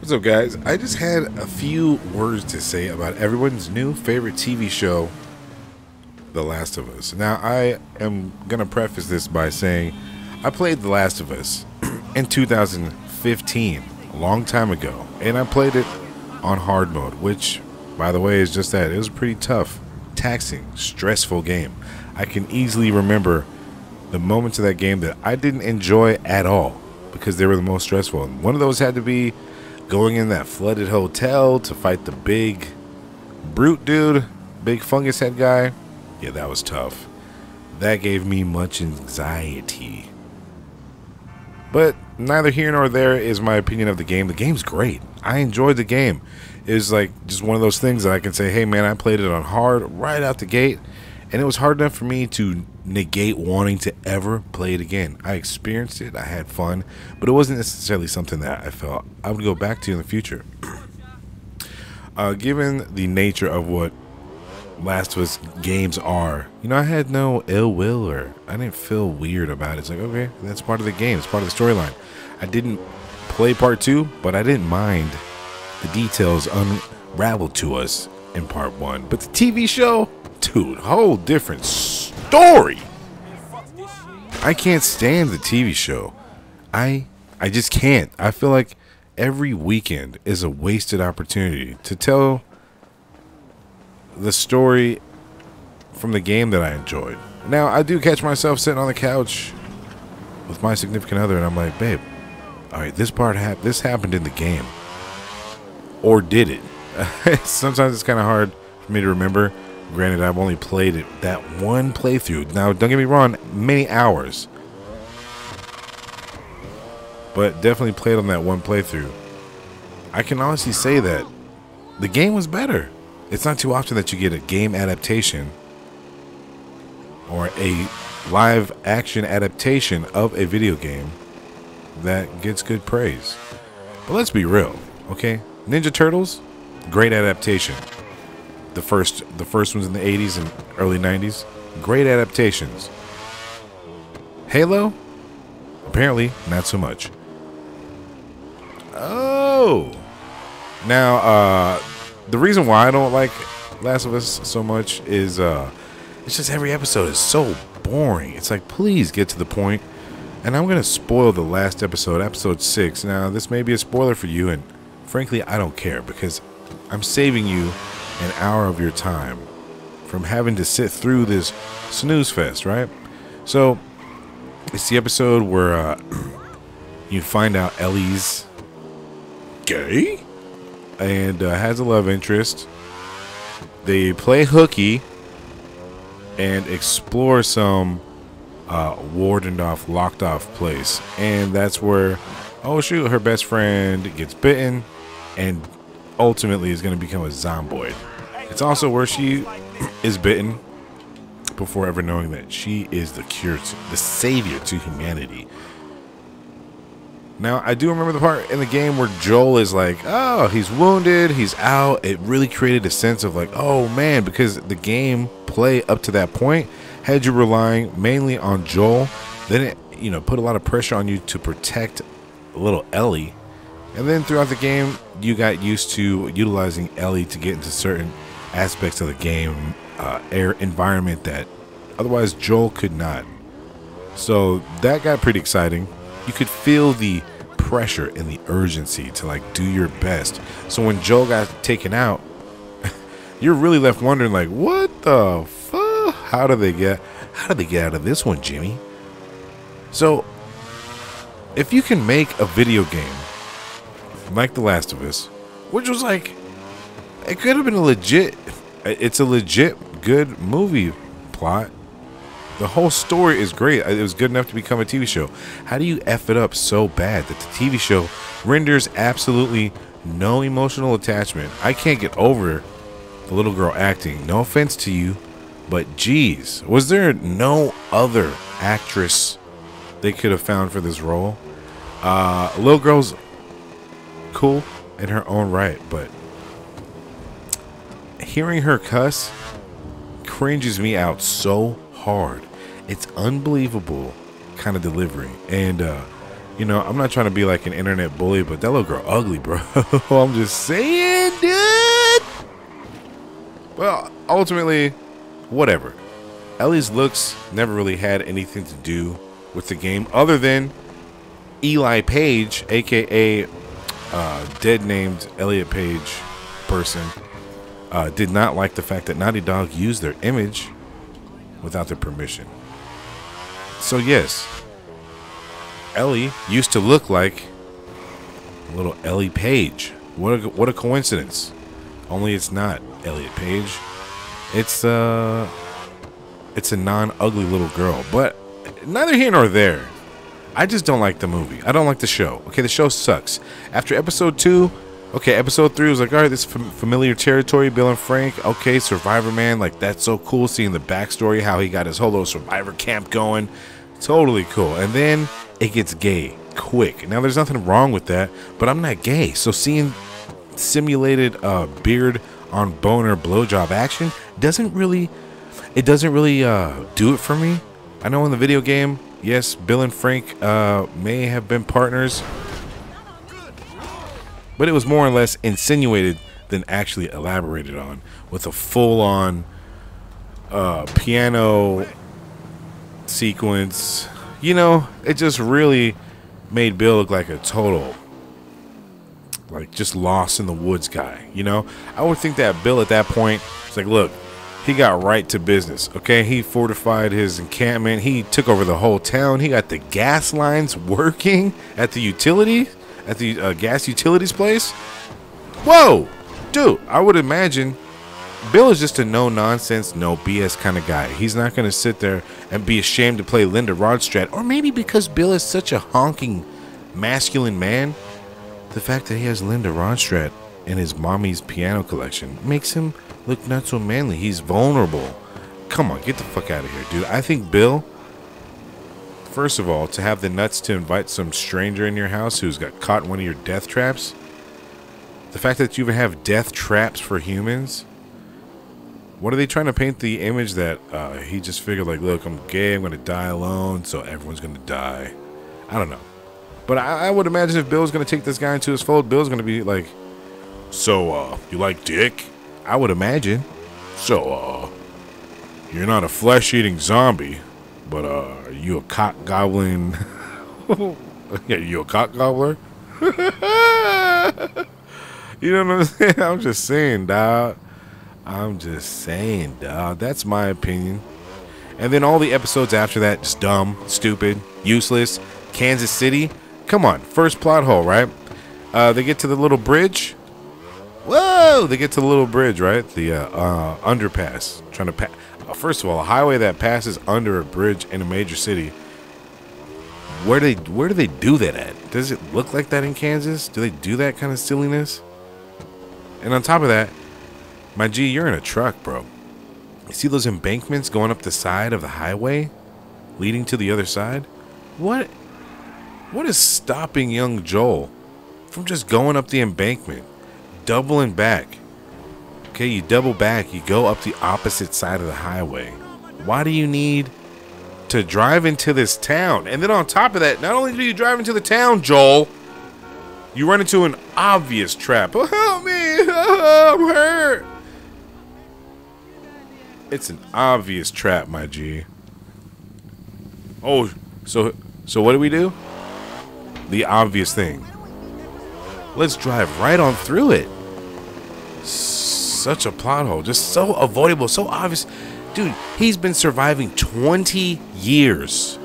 What's up, guys? I just had a few words to say about everyone's new favorite TV show, The Last of Us. Now, I am going to preface this by saying I played The Last of Us in 2015, a long time ago, and I played it on hard mode, which, by the way, is just that. It was a pretty tough, taxing, stressful game. I can easily remember the moments of that game that I didn't enjoy at all because they were the most stressful. And one of those had to be going in that flooded hotel to fight the big brute dude, big fungus head guy. Yeah, that was tough. That gave me much anxiety. But neither here nor there is my opinion of the game. The game's great. I enjoyed the game. It's like just one of those things that I can say, hey man, I played it on hard right out the gate, and it was hard enough for me to negate wanting to ever play it again. I experienced it, I had fun, but it wasn't necessarily something that I felt I would go back to in the future. Given the nature of what Last of Us games are, you know, I had no ill will, or I didn't feel weird about it. It's like, okay, that's part of the game, it's part of the storyline. I didn't play part 2, but I didn't mind the details unraveled to us in part 1. But the TV show, dude, whole different story. I can't stand the TV show. I just can't. I feel like every weekend is a wasted opportunity to tell the story from the game that I enjoyed. Now, I do catch myself sitting on the couch with my significant other, and I'm like, babe, all right, this happened in the game. Or did it? Sometimes it's kind of hard for me to remember. Granted, I've only played it that one playthrough. Now, don't get me wrong, many hours. But definitely played on that one playthrough. I can honestly say that the game was better. It's not too often that you get a game adaptation or a live action adaptation of a video game that gets good praise. But let's be real, okay? Ninja Turtles, great adaptation. The first ones in the 80s and early 90s, great adaptations. Halo, apparently not so much. Oh, now the reason why I don't like Last of Us so much is it's just every episode is so boring. It's like, please get to the point. And I'm gonna spoil the last episode, episode 6. Now, this may be a spoiler for you, and frankly, I don't care because I'm saving you an hour of your time from having to sit through this snooze fest, right? So it's the episode where you find out Ellie's gay and has a love interest. They play hooky and explore some warded off, locked off place, and that's where, oh shoot, her best friend gets bitten and ultimately is going to become a zomboid. It's also where she is bitten before ever knowing that she is the cure, the savior to humanity. Now, I do remember the part in the game where Joel is like, oh, he's wounded, he's out. It really created a sense of like, oh man, because the game play up to that point had you relying mainly on Joel. Then it, you know, put a lot of pressure on you to protect little Ellie. And then throughout the game, you got used to utilizing Ellie to get into certain aspects of the game, air environment that otherwise Joel could not. So that got pretty exciting. You could feel the pressure and the urgency to like do your best. So when Joel got taken out, you're really left wondering like, what the fuck? How did they get out of this one, Jimmy? So if you can make a video game like The Last of Us, which was like, it could have been it's a legit good movie plot. The whole story is great. It was good enough to become a TV show. How do you F it up so bad that the TV show renders absolutely no emotional attachment? I can't get over the little girl acting. No offense to you, but geez, was there no other actress they could have found for this role? Little girl's cool in her own right, but hearing her cuss cringes me out so hard. It's unbelievable kind of delivery. And You know, I'm not trying to be like an internet bully, but that little girl ugly, bro. I'm just saying, dude. Well, ultimately, whatever. Ellie's looks never really had anything to do with the game other than Eli Page, aka dead named Elliot Page person, did not like the fact that Naughty Dog used their image without their permission. So yes, Ellie used to look like little Ellie Page. What a coincidence. Only it's not Elliot Page. It's a non-ugly little girl. But neither here nor there. I just don't like the movie. I don't like the show. Okay, the show sucks. After episode 2, okay, episode 3 was like, all right, this is familiar territory. Bill and Frank. Okay, Survivor Man. Like, that's so cool seeing the backstory, how he got his whole little Survivor camp going. Totally cool. And then it gets gay quick. Now, there's nothing wrong with that, but I'm not gay. So seeing simulated beard on boner blowjob action doesn't really do it for me. I know in the video game, yes, Bill and Frank may have been partners, but it was more or less insinuated than actually elaborated on with a full-on piano sequence. You know, it just really made Bill look like a total, like, just lost in the woods guy. You know, I would think that Bill at that point was like, look, he got right to business. Okay, he fortified his encampment. He took over the whole town. He got the gas lines working at the gas utilities place. Whoa, dude! I would imagine Bill is just a no nonsense, no BS kind of guy. He's not gonna sit there and be ashamed to play Linda Ronstadt, or maybe because Bill is such a honking masculine man, the fact that he has Linda Ronstadt in his mommy's piano collection makes him look not so manly. He's vulnerable. Come on, get the fuck out of here, dude. I think Bill, first of all, to have the nuts to invite some stranger in your house who's got caught in one of your death traps, the fact that you even have death traps for humans, what are they trying to paint the image that he just figured, like, look, I'm gay, I'm going to die alone, so everyone's going to die. I don't know. But I would imagine if Bill's going to take this guy into his fold, Bill's going to be like, so, you like dick? I would imagine. So, you're not a flesh-eating zombie, but, are you a cock gobbling? Yeah, you a cock gobbler? You know what I'm saying? I'm just saying, dog. I'm just saying, dog. That's my opinion. And then all the episodes after that, just dumb, stupid, useless. Kansas City. Come on, first plot hole, right? They get to the little bridge. Whoa! They get to the little bridge, right? The underpass. Trying to pass. First of all, a highway that passes under a bridge in a major city. Where do they do that at? Does it look like that in Kansas? Do they do that kind of silliness? And on top of that, my G, you're in a truck, bro. You see those embankments going up the side of the highway, leading to the other side? What is stopping young Joel from just going up the embankment, doubling back? Okay, you double back, you go up the opposite side of the highway. Why do you need to drive into this town? And then on top of that, not only do you drive into the town, Joel, you run into an obvious trap. Oh, help me! Oh, I'm hurt. It's an obvious trap, my G. Oh, so what do we do? The obvious thing. Let's drive right on through it. Such a plot hole. Just so avoidable, so obvious. Dude, he's been surviving 20 years.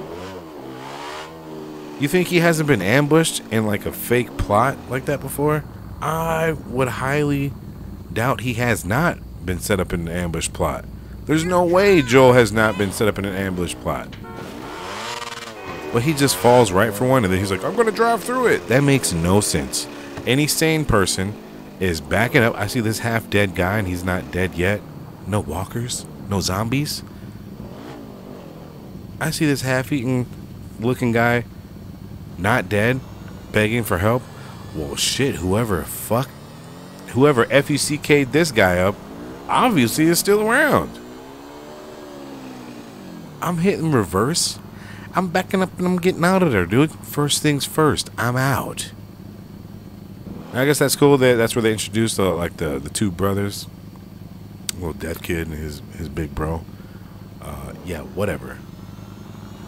You think he hasn't been ambushed in like a fake plot like that before? I would highly doubt he has not been set up in an ambush plot. There's no way Joel has not been set up in an ambush plot. But he just falls right for one and then he's like, I'm gonna drive through it. That makes no sense. Any sane person is backing up. I see this half dead guy and he's not dead yet. No walkers, no zombies. I see this half-eaten looking guy not dead, begging for help. Well, shit, whoever F-U-C-K'd this guy up obviously is still around. I'm hitting reverse I'm backing up and I'm getting out of there, dude. First things first, I'm out. I guess that's cool. That's where they introduced like the two brothers, little dead kid and his big bro. Yeah, whatever.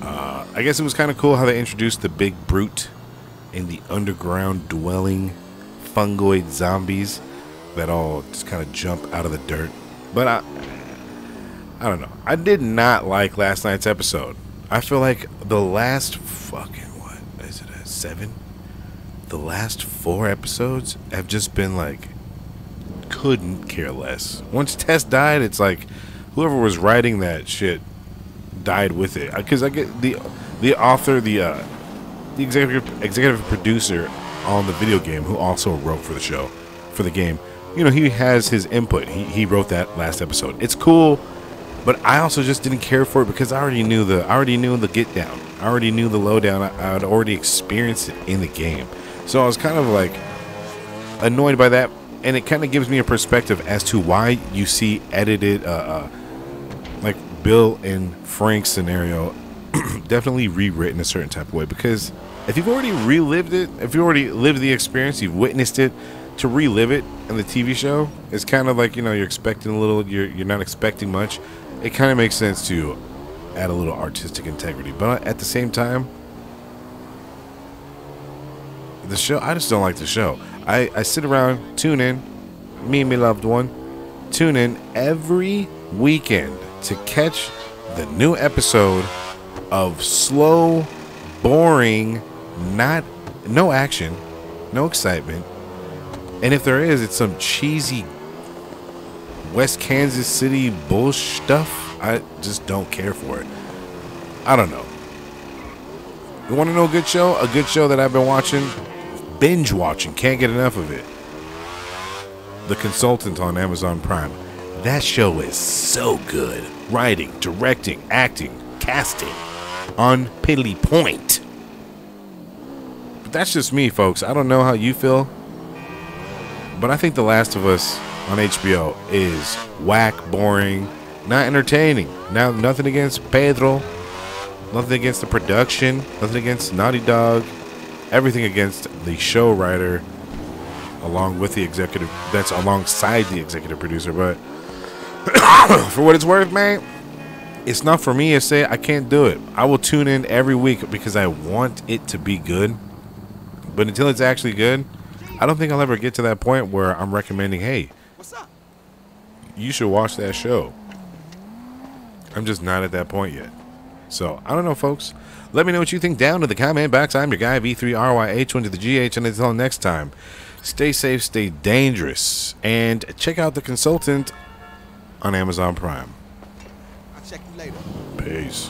I guess it was kind of cool how they introduced the big brute and the underground dwelling fungoid zombies that all just kind of jump out of the dirt. But I don't know. I did not like last night's episode. I feel like the last fucking, what is it, 7? The last 4 episodes have just been like, couldn't care less. Once Tess died, it's like whoever was writing that shit died with it. Because I get the author, the executive producer on the video game, who also wrote for the show, for the game. You know, he has his input. He wrote that last episode. It's cool, but I also just didn't care for it because I already knew the get down. I already knew the lowdown. I had already experienced it in the game, so I was kind of like annoyed by that. And it kind of gives me a perspective as to why you see edited, like Bill and Frank's scenario, definitely rewritten a certain type of way. Because if you've already relived it, if you already lived the experience, you've witnessed it, to relive it in the TV show, it's kind of like, you know, you're expecting a little, you're not expecting much. It kind of makes sense to add a little artistic integrity. But at the same time, the show, I just don't like the show. I sit around, tune in, me and my loved one, tune in every weekend to catch the new episode of slow, boring, no action, no excitement. And if there is, it's some cheesy West Kansas City bullshit stuff. I just don't care for it. I don't know. You want to know a good show? A good show that I've been watching, binge watching, can't get enough of it. The Consultant on Amazon Prime. That show is so good. Writing, directing, acting, casting, on piddly point. But that's just me, folks. I don't know how you feel, but I think The Last of Us on HBO is whack, boring, not entertaining. Now, nothing against Pedro, nothing against the production, nothing against Naughty Dog, everything against the show writer, along with the executive, that's alongside the executive producer. But for what it's worth, man, it's not for me to say I can't do it. I will tune in every week because I want it to be good. But until it's actually good, I don't think I'll ever get to that point where I'm recommending, hey, what's up? You should watch that show. I'm just not at that point yet. So, I don't know, folks. Let me know what you think down in the comment box. I'm your guy, V3RYH1 to the GH. And until next time, stay safe, stay dangerous. And check out The Consultant on Amazon Prime. I'll check you later. Peace.